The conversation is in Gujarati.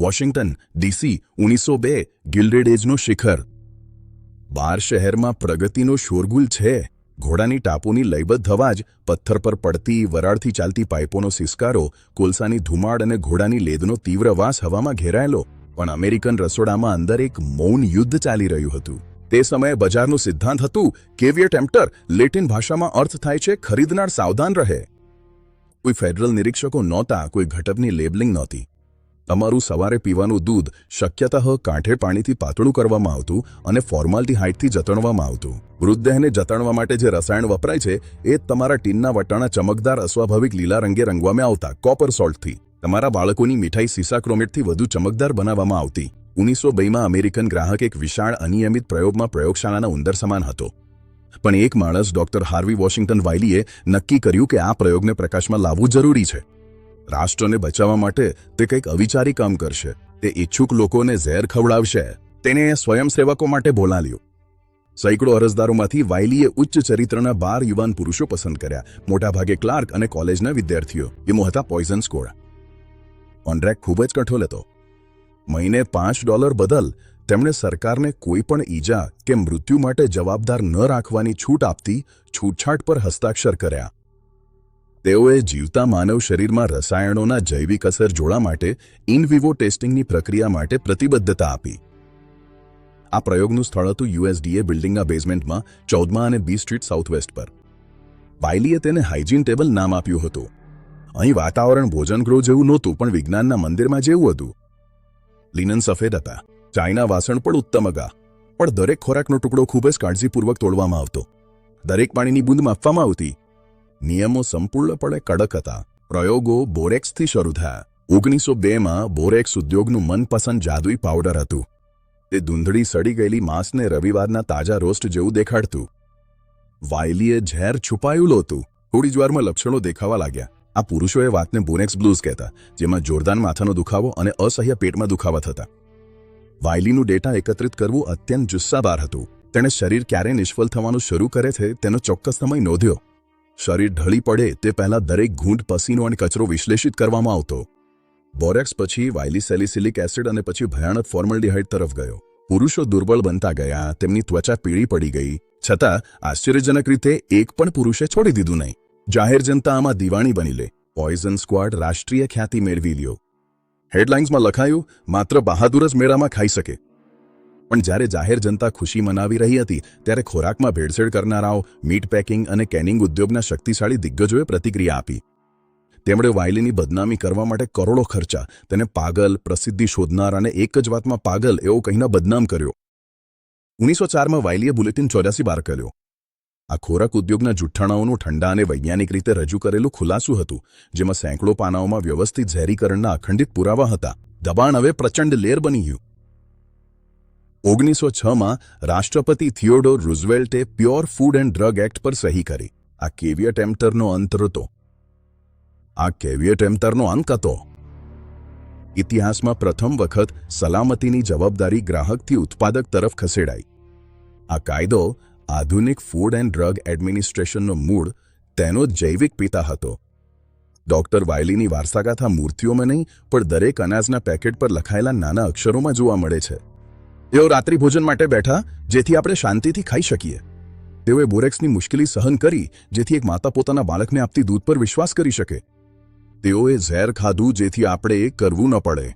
વોશિંગ્ટન ડીસી 1902 ગિલ્ડેડ એજનો શિખર. 12 શહેરમાં પ્રગતિનો શોરગુલ છે. ઘોડાની ટાપુની લયબદ્ધ અવાજ, પથ્થર પર પડતી વરાળથી ચાલતી પાઇપોનો સિસકારો, કોલસાની ધુમાડ અને ઘોડાની લેદનો તીવ્ર વાસ હવામાં ઘેરાયેલો. પણ અમેરિકન રસોડામાં અંદર એક મૌન યુદ્ધ ચાલી રહ્યું હતું. તે સમયે બજારનું સિદ્ધાંત હતું કેવિયર ટેમ્પ્ટર. લેટિન ભાષામાં અર્થ થાય છે ખરીદનાર સાવધાન રહે. કોઈ ફેડરલ નિરીક્ષકો નહોતા, કોઈ ઘટકની લેબલિંગ નહોતી. તમારું સવારે પીવાનું દૂધ શક્યતઃ કાંઠે પાણીથી પાતળું કરવામાં આવતું અને ફોર્માલ્ટીહાઇડથી જતણવામાં આવતું. મૃતદેહને જતણવા માટે જે રસાયણ વપરાય છે એ તમારા ટીનના વટાણા ચમકદાર અસ્વાભાવિક લીલા રંગે રંગવામાં આવતા કોપર સોલ્ટથી. તમારા બાળકોની મીઠાઈ સીસાક્રોમેટથી વધુ ચમકદાર બનાવવામાં આવતી. 1902માં અમેરિકન ગ્રાહક એક વિશાળ અનિયમિત પ્રયોગમાં પ્રયોગશાળાના ઉંદર સમાન હતો. પણ એક માણસ ડોક્ટર હાર્વી વોશિંગ્ટન વાયલીએ નક્કી કર્યું કે આ પ્રયોગને પ્રકાશમાં લાવવું જરૂરી છે. રાષ્ટ્રને બચાવવા માટે તે કંઈક અવિચારી કામ કરશે. તે ઇચ્છુક લોકોને ઝેર ખવડાવશે. તેને સ્વયંસેવકો માટે બોલાવ્યો. સેંકડો અરજદારોમાંથી વાયલીએ ઉચ્ચ ચરિત્રના 12 યુવાન પુરુષો પસંદ કર્યા. મોટાભાગે ક્લાર્ક અને કોલેજના વિદ્યાર્થીઓ. એમો હતા પોઈઝન સ્કોડ. કોન્ટ્રાક્ટ ખૂબ જ કઠોર હતો. મહિને $5 બદલ તેમણે સરકારને કોઈ પણ ઈજા કે મૃત્યુ માટે જવાબદાર ન રાખવાની છૂટ આપતી છૂટછાટ પર હસ્તાક્ષર કર્યા. તેઓએ જીવતા માનવ શરીરમાં રસાયણોના જૈવિક અસર જોડવા માટે ઇન વિવો ટેસ્ટિંગની પ્રક્રિયા માટે પ્રતિબદ્ધતા આપી. આ પ્રયોગનું સ્થળ હતું યુએસડીએ બિલ્ડિંગના બેઝમેન્ટમાં 14મા અને બી સ્ટ્રીટ સાઉથવેસ્ટ પર. વાયલીએ તેને હાઇજીન ટેબલ નામ આપ્યું હતું. અહીં વાતાવરણ ભોજનગૃહ જેવું નહોતું, પણ વિજ્ઞાનના મંદિરમાં જેવું હતું. લિનન સફેદ હતા. ચાઇના વાસણ પણ ઉત્તમ હતા. પણ દરેક ખોરાકનો ટુકડો ખૂબ જ કાળજીપૂર્વક તોડવામાં આવતો. દરેક પાણીની બૂંદ માપવામાં આવતી. નિયમો સંપૂર્ણપણે કડક હતા. પ્રયોગો બોરેક્સથી શરૂ થયા. 1902માં બોરેક્સ ઉદ્યોગનું મનપસંદ જાદુઈ પાવડર હતું. તે ધૂંધળી સડી ગયેલી માંસને રવિવારના તાજા રોસ્ટ જેવું દેખાડતું. વાયલીએ ઝેર છુપાયું હતું. થોડી જ વારમાં લક્ષણો દેખાવા લાગ્યા. આ પુરુષોએ વાતને બોરેક્સ બ્લૂઝ કહેતા, જેમાં જોરદાર માથાનો દુખાવો અને અસહ્ય પેટમાં દુખાવા થતા. વાયલીનું ડેટા એકત્રિત કરવું અત્યંત જુસ્સાદાર હતું. તેણે શરીર ક્યારે નિષ્ફળ થવાનું શરૂ કરે છે તેનો ચોક્કસ સમય નોંધ્યો. શરીર ઢળી પડે તે પહેલાં દરેક ઘૂંટ પસીનો અને કચરો વિશ્લેષિત કરવામાં આવતો. બોરેક્સ પછી વાયલી સેલિસિલિક એસિડ અને પછી ભયાનક ફોર્મલ્ડીહાઇડ તરફ ગયો. પુરુષો દુર્બળ બનતા ગયા. તેમની ત્વચા પીળી પડી ગઈ. છતાં આશ્ચર્યજનક રીતે એક પણ પુરુષે છોડી દીધું નહીં. જાહેર જનતા આમાં દીવાણી બની લે. પોઈઝન સ્ક્વોડ રાષ્ટ્રીય ખ્યાતિ મેળવી લ્યો. હેડલાઇન્સમાં લખાયું, માત્ર બહાદુર જ મેળામાં ખાઈ શકે. પણ જ્યારે જાહેર જનતા ખુશી મનાવી રહી હતી ત્યારે ખોરાકમાં ભેળસેળ કરનારાઓ, મીટ પેકિંગ અને કેનિંગ ઉદ્યોગના શક્તિશાળી દિગ્ગજોએ પ્રતિક્રિયા આપી. તેમણે વાયલીની બદનામી કરવા માટે કરોડો ખર્ચા. તેને પાગલ, પ્રસિદ્ધિ શોધનાર અને એક જ વાતમાં પાગલ એવો કહીને બદનામ કર્યો. 1904માં વાયલીએ બુલેટિન 84 બહાર કર્યો. આ ખોરાક ઉદ્યોગના જુઠ્ઠાણાઓનું ઠંડા અને વૈજ્ઞાનિક રીતે રજૂ કરેલું ખુલાસું હતું, જેમાં સેંકડો પાનાઓમાં વ્યવસ્થિત ઝેરીકરણના અખંડિત પુરાવા હતા. દબાણ હવે પ્રચંડ લેર બની ગયું. 1906માં રાષ્ટ્રપતિ થિયોડોર રૂઝવેલ્ટે pure food and drug act પર સહી કરી. આ કેવિયર ટેમ્પ્ટરનો અંત હતો. ઇતિહાસમાં પ્રથમ વખત સલામતીની જવાબદારી ગ્રાહકથી ઉત્પાદક તરફ ખસેડાઈ. આ કાયદો આધુનિક ફૂડ એન્ડ ડ્રગ એડમિનિસ્ટ્રેશનનો મૂળ તેનો જૈવિક પિતા હતો. ડોક્ટર વાયલીની વારસાગાથા મૂર્તિઓમાં નહીં, પણ દરેક અનાજના પેકેટ પર લખાયેલા નાના અક્ષરોમાં જોવા મળે છે. તેઓ રાત્રિ ભોજન માટે બેઠા, જેથી આપણે શાંતિથી ખાઈ શકીએ. તેઓએ બોરેક્સની મુશ્કેલી સહન કરી, જેથી એક માતા પોતાના બાળકને આપતી દૂધ પર વિશ્વાસ કરી શકે. તેઓએ ઝેર ખાધું, જેથી આપણે એ કરવું ન પડે.